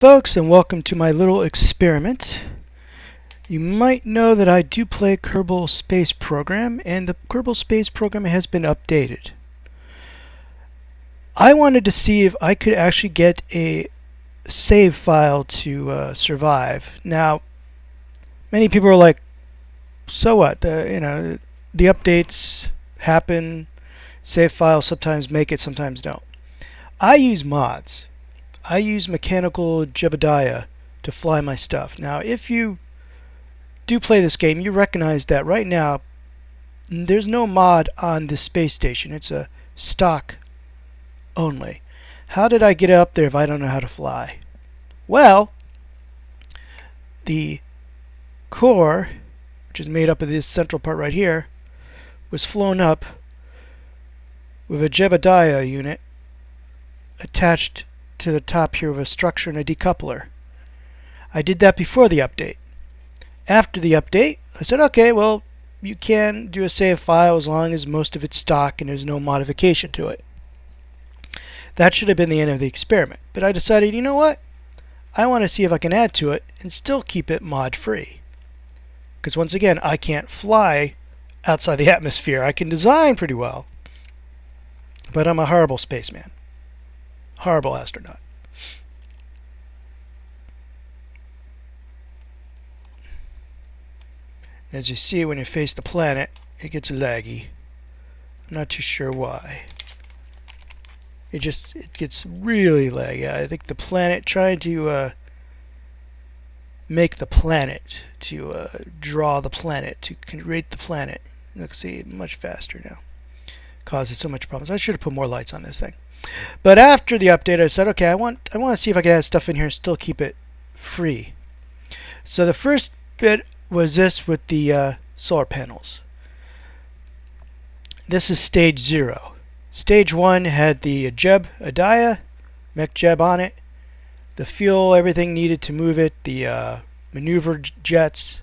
Folks, and welcome to my little experiment. You might know that I do play Kerbal Space Program, and the Kerbal Space Program has been updated. I wanted to see if I could actually get a save file to survive. Now, many people are like, so what? The updates happen, save files sometimes make it, sometimes don't. I use mods. I use mechanical Jebediah to fly my stuff. Now, if you do play this game, you recognize that right now there's no mod on this space station. It's a stock only. How did I get up there if I don't know how to fly? Well, the core, which is made up of this central part right here, was flown up with a Jebediah unit attached to the top here of a structure and a decoupler. I did that before the update. After the update, I said, okay, well, you can do a save file as long as most of it's stock and there's no modification to it. That should have been the end of the experiment. But I decided, you know what? I want to see if I can add to it and still keep it mod free. Because once again, I can't fly outside the atmosphere. I can design pretty well, but I'm a horrible spaceman. Horrible astronaut. As you see, when you face the planet, it gets laggy. I'm not too sure why. It gets really laggy. I think the planet, trying to make the planet, to draw the planet, to create the planet. Let's see, much faster now. Causes so much problems. I should have put more lights on this thing. But after the update, I said, okay, I want to see if I can add stuff in here and still keep it free. So the first bit was this with the solar panels. This is stage 0. Stage 1 had the Jebediah, MechJeb on it, the fuel, everything needed to move it, the maneuver jets,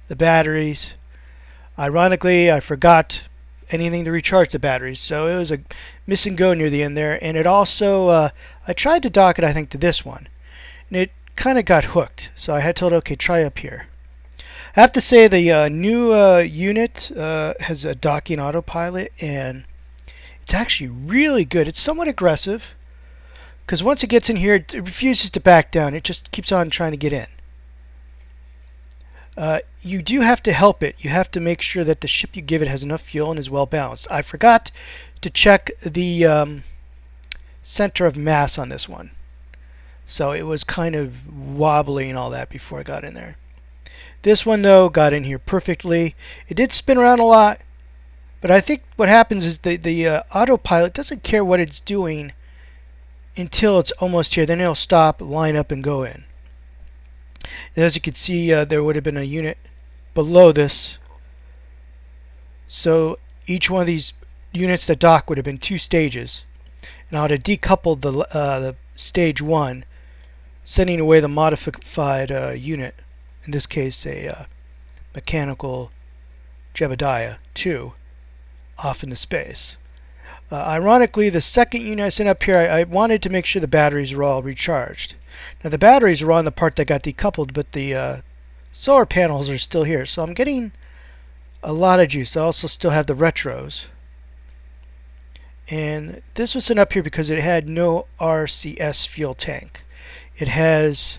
the batteries. Ironically, I forgot anything to recharge the batteries, so it was a miss and go near the end there. And it also, I tried to dock it, I think, to this one, and it kind of got hooked, so I had told it, okay, try up here. I have to say the new unit has a docking autopilot, and it's actually really good. It's somewhat aggressive, because once it gets in here, it refuses to back down. It just keeps on trying to get in. You do have to help it. You have to make sure that the ship you give it has enough fuel and is well balanced. I forgot to check the center of mass on this one, so it was kind of wobbly and all that before I got in there. This one, though, got in here perfectly. It did spin around a lot, but I think what happens is the autopilot doesn't care what it's doing until it's almost here. Then it'll stop, line up, and go in. As you can see, there would have been a unit below this. So each one of these units that dock would have been 2 stages. And I would have decoupled the stage 1, sending away the modified unit. In this case, a mechanical Jebediah 2, off into space. Ironically, the second unit I sent up here, I wanted to make sure the batteries were all recharged. Now the batteries were on the part that got decoupled, but the solar panels are still here. So I'm getting a lot of juice. I also still have the retros. And this was sent up here because it had no RCS fuel tank. It has,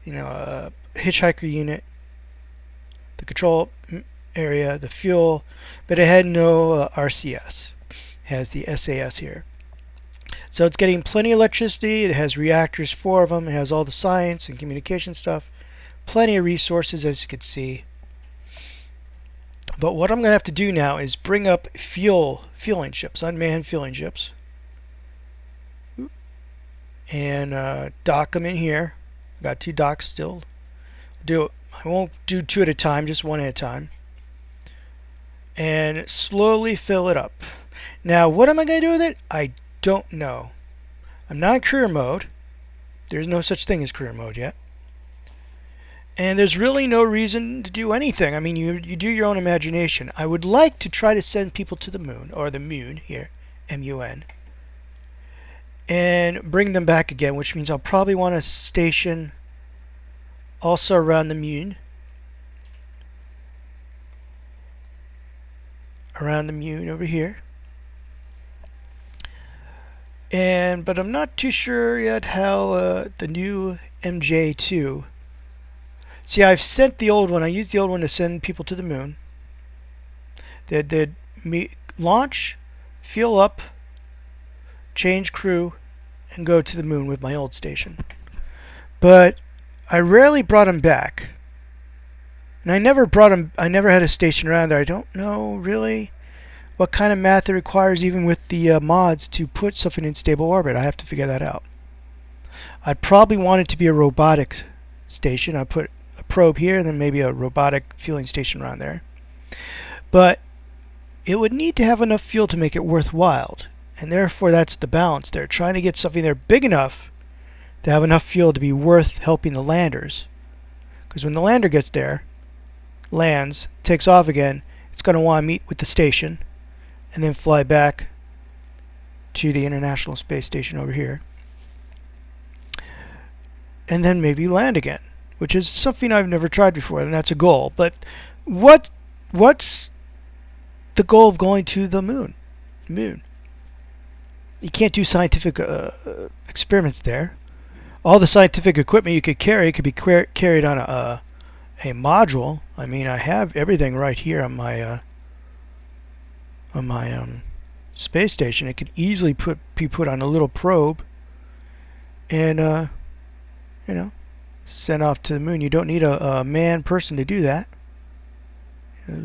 a hitchhiker unit, the control area, the fuel, but it had no RCS. It has the SAS here. So it's getting plenty of electricity. It has reactors, 4 of them. It has all the science and communication stuff. Plenty of resources, as you can see. But what I'm going to have to do now is bring up fueling ships, unmanned fueling ships, and dock them in here. I've got 2 docks still. I won't do 2 at a time, just 1 at a time. And slowly fill it up. Now, what am I going to do with it? I don't know. I'm not in career mode. There's no such thing as career mode yet. And there's really no reason to do anything. I mean, you do your own imagination. I would like to try to send people to the moon, or the moon here, M-U-N. and bring them back again, which means I'll probably want to station also around the moon. Around the moon over here. But I'm not too sure yet how the new MJ2. See, I've sent the old one. I used the old one to send people to the moon. They'd launch, fuel up, change crew, and go to the moon with my old station. But I rarely brought them back. And I never had a station around there. I don't know really what kind of math it requires, even with the mods, to put something in stable orbit. I have to figure that out. I'd probably want it to be a robotic station. I put a probe here and then maybe a robotic fueling station around there. But it would need to have enough fuel to make it worthwhile. And therefore that's the balance there. Trying to get something there big enough to have enough fuel to be worth helping the landers. Because when the lander gets there, lands, takes off again, it's going to want to meet with the station and then fly back to the International Space Station over here. And then maybe land again, which is something I've never tried before, and that's a goal. But what's the goal of going to the moon? You can't do scientific experiments there. All the scientific equipment you could carry could be carried on a module. I mean, I have everything right here on my space station. It could easily be put on a little probe and sent off to the moon. You don't need a manned person to do that.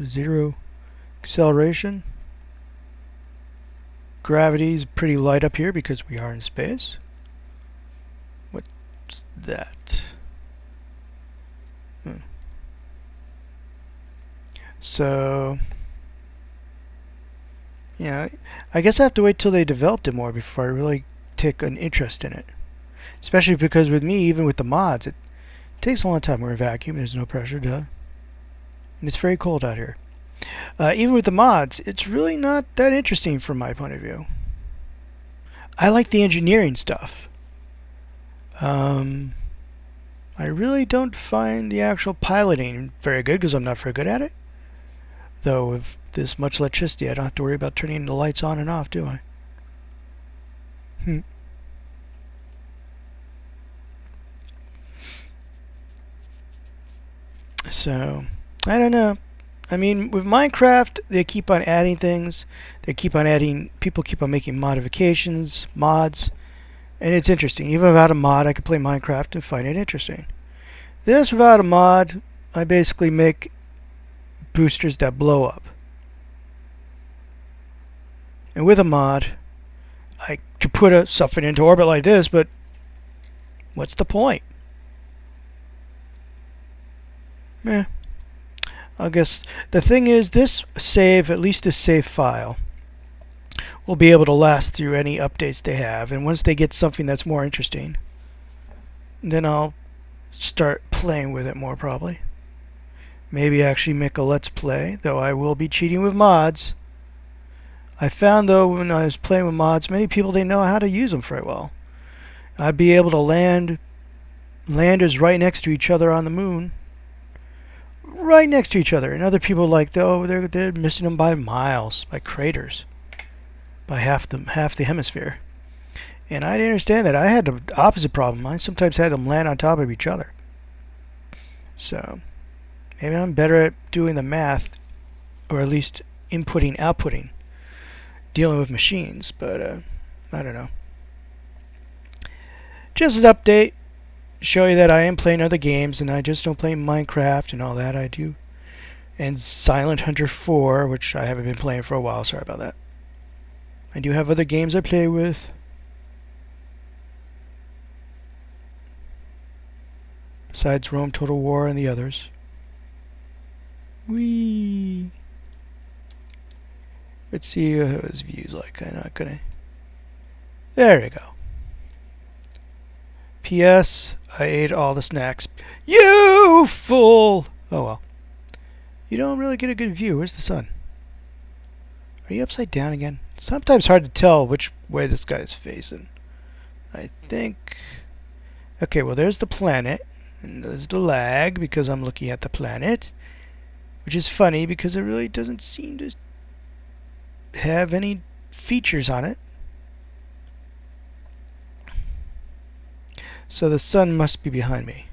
Zero acceleration. Gravity's pretty light up here because we are in space. What's that? So, yeah, I guess I have to wait till they developed it more before I really take an interest in it. Especially because with me, even with the mods, it takes a long time. We're in vacuum, there's no pressure, duh. And it's very cold out here. Even with the mods, it's really not that interesting from my point of view. I like the engineering stuff. I really don't find the actual piloting very good because I'm not very good at it. Though with this much electricity, I don't have to worry about turning the lights on and off, do I? So, I don't know. I mean, with Minecraft, they keep on adding things. People keep on making modifications, mods. And it's interesting. Even without a mod, I could play Minecraft and find it interesting. This, without a mod, I basically make boosters that blow up. And with a mod, I could put something into orbit like this, but what's the point? I guess the thing is, this save, at least this save file, will be able to last through any updates they have. And once they get something that's more interesting, then I'll start playing with it more probably. Maybe actually make a let's play, though I will be cheating with mods. I found though when I was playing with mods, many people didn't know how to use them very well. I'd be able to land landers right next to each other on the moon. Right next to each other. And other people like, oh, they're missing them by miles, by craters. By half the hemisphere. And I didn't understand that. I had the opposite problem. I sometimes had them land on top of each other. So maybe I'm better at doing the math, or at least inputting, outputting, dealing with machines, but I don't know. Just an update, show you that I am playing other games, and I just don't play Minecraft and all that. I do, and Silent Hunter 4, which I haven't been playing for a while. Sorry about that. I do have other games I play with. Besides Rome Total War and the others. Whee! Let's see what his views like. I'm not gonna. There we go. P.S. I ate all the snacks. You fool! Oh well. You don't really get a good view. Where's the sun? Are you upside down again? Sometimes hard to tell which way this guy is facing. I think... Okay, well there's the planet. And there's the lag because I'm looking at the planet. Which is funny because it really doesn't seem to have any features on it. So the sun must be behind me.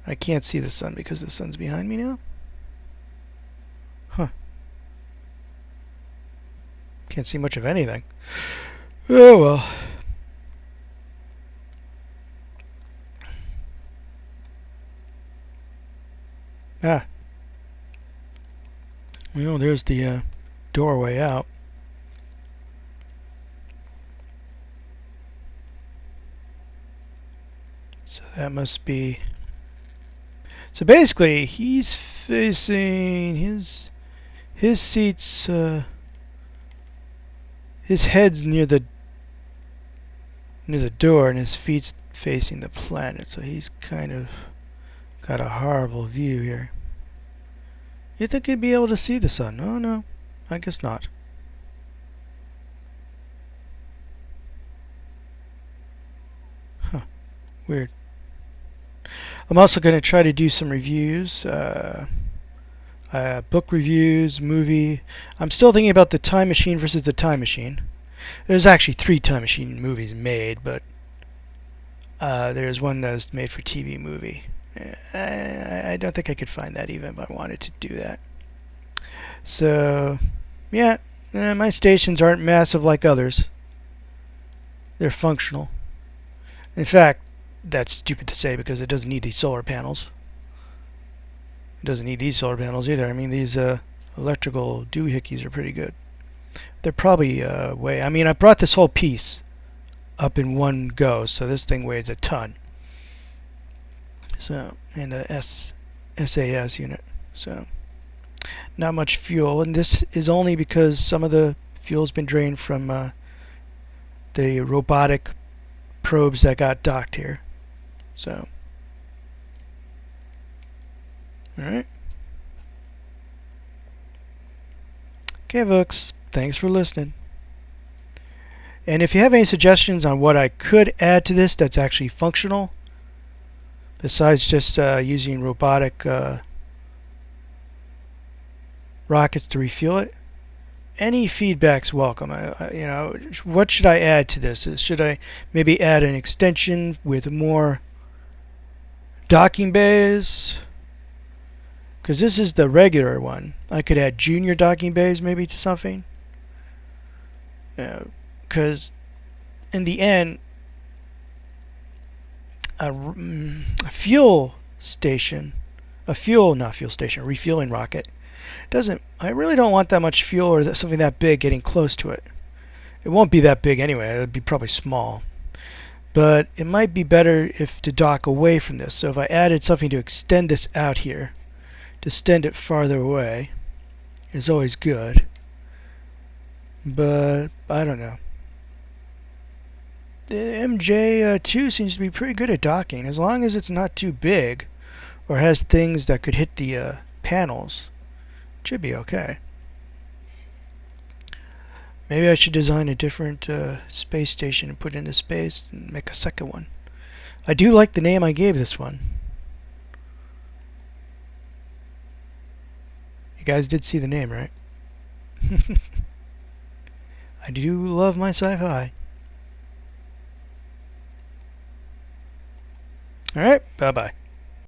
I can't see the sun because the sun's behind me now. Huh. Can't see much of anything. Oh well. Ah. Well, there's the doorway out. So that must be... So basically, he's facing his seat's his head's near the door, and his feet's facing the planet. So he's kind of got a horrible view here. You think he'd be able to see the sun? Oh no, I guess not. Huh. Weird. I'm also going to try to do some reviews, book reviews, movie. I'm still thinking about the Time Machine versus the Time Machine. There's actually 3 Time Machine movies made, but there's one that's made for TV movie. I don't think I could find that even if I wanted to do that. So, yeah, my stations aren't massive like others. They're functional. In fact, that's stupid to say because it doesn't need these solar panels. It doesn't need these solar panels either. I mean, these electrical doohickeys are pretty good. They're probably way... I mean, I brought this whole piece up in one go, so this thing weighs a ton. So, and the SAS unit. So, not much fuel, and this is only because some of the fuel's been drained from the robotic probes that got docked here. So, alright. Okay, folks, thanks for listening. And if you have any suggestions on what I could add to this that's actually functional, besides just using robotic rockets to refuel it, any feedback's welcome. You know, what should I add to this? Should I maybe add an extension with more docking bays? Because this is the regular one. I could add junior docking bays maybe to something. Because in the end, a fuel station, refueling rocket, I really don't want that much fuel or something that big getting close to it. It won't be that big anyway. It'll be probably small. But it might be better if to dock away from this. So if I added something to extend this out here, to extend it farther away, is always good. But I don't know. The MJ2 seems to be pretty good at docking, as long as it's not too big or has things that could hit the panels. It should be okay. Maybe I should design a different space station and put it into space and make a second one. I do like the name I gave this one. You guys did see the name, right? I do love my sci-fi. Alright, bye-bye.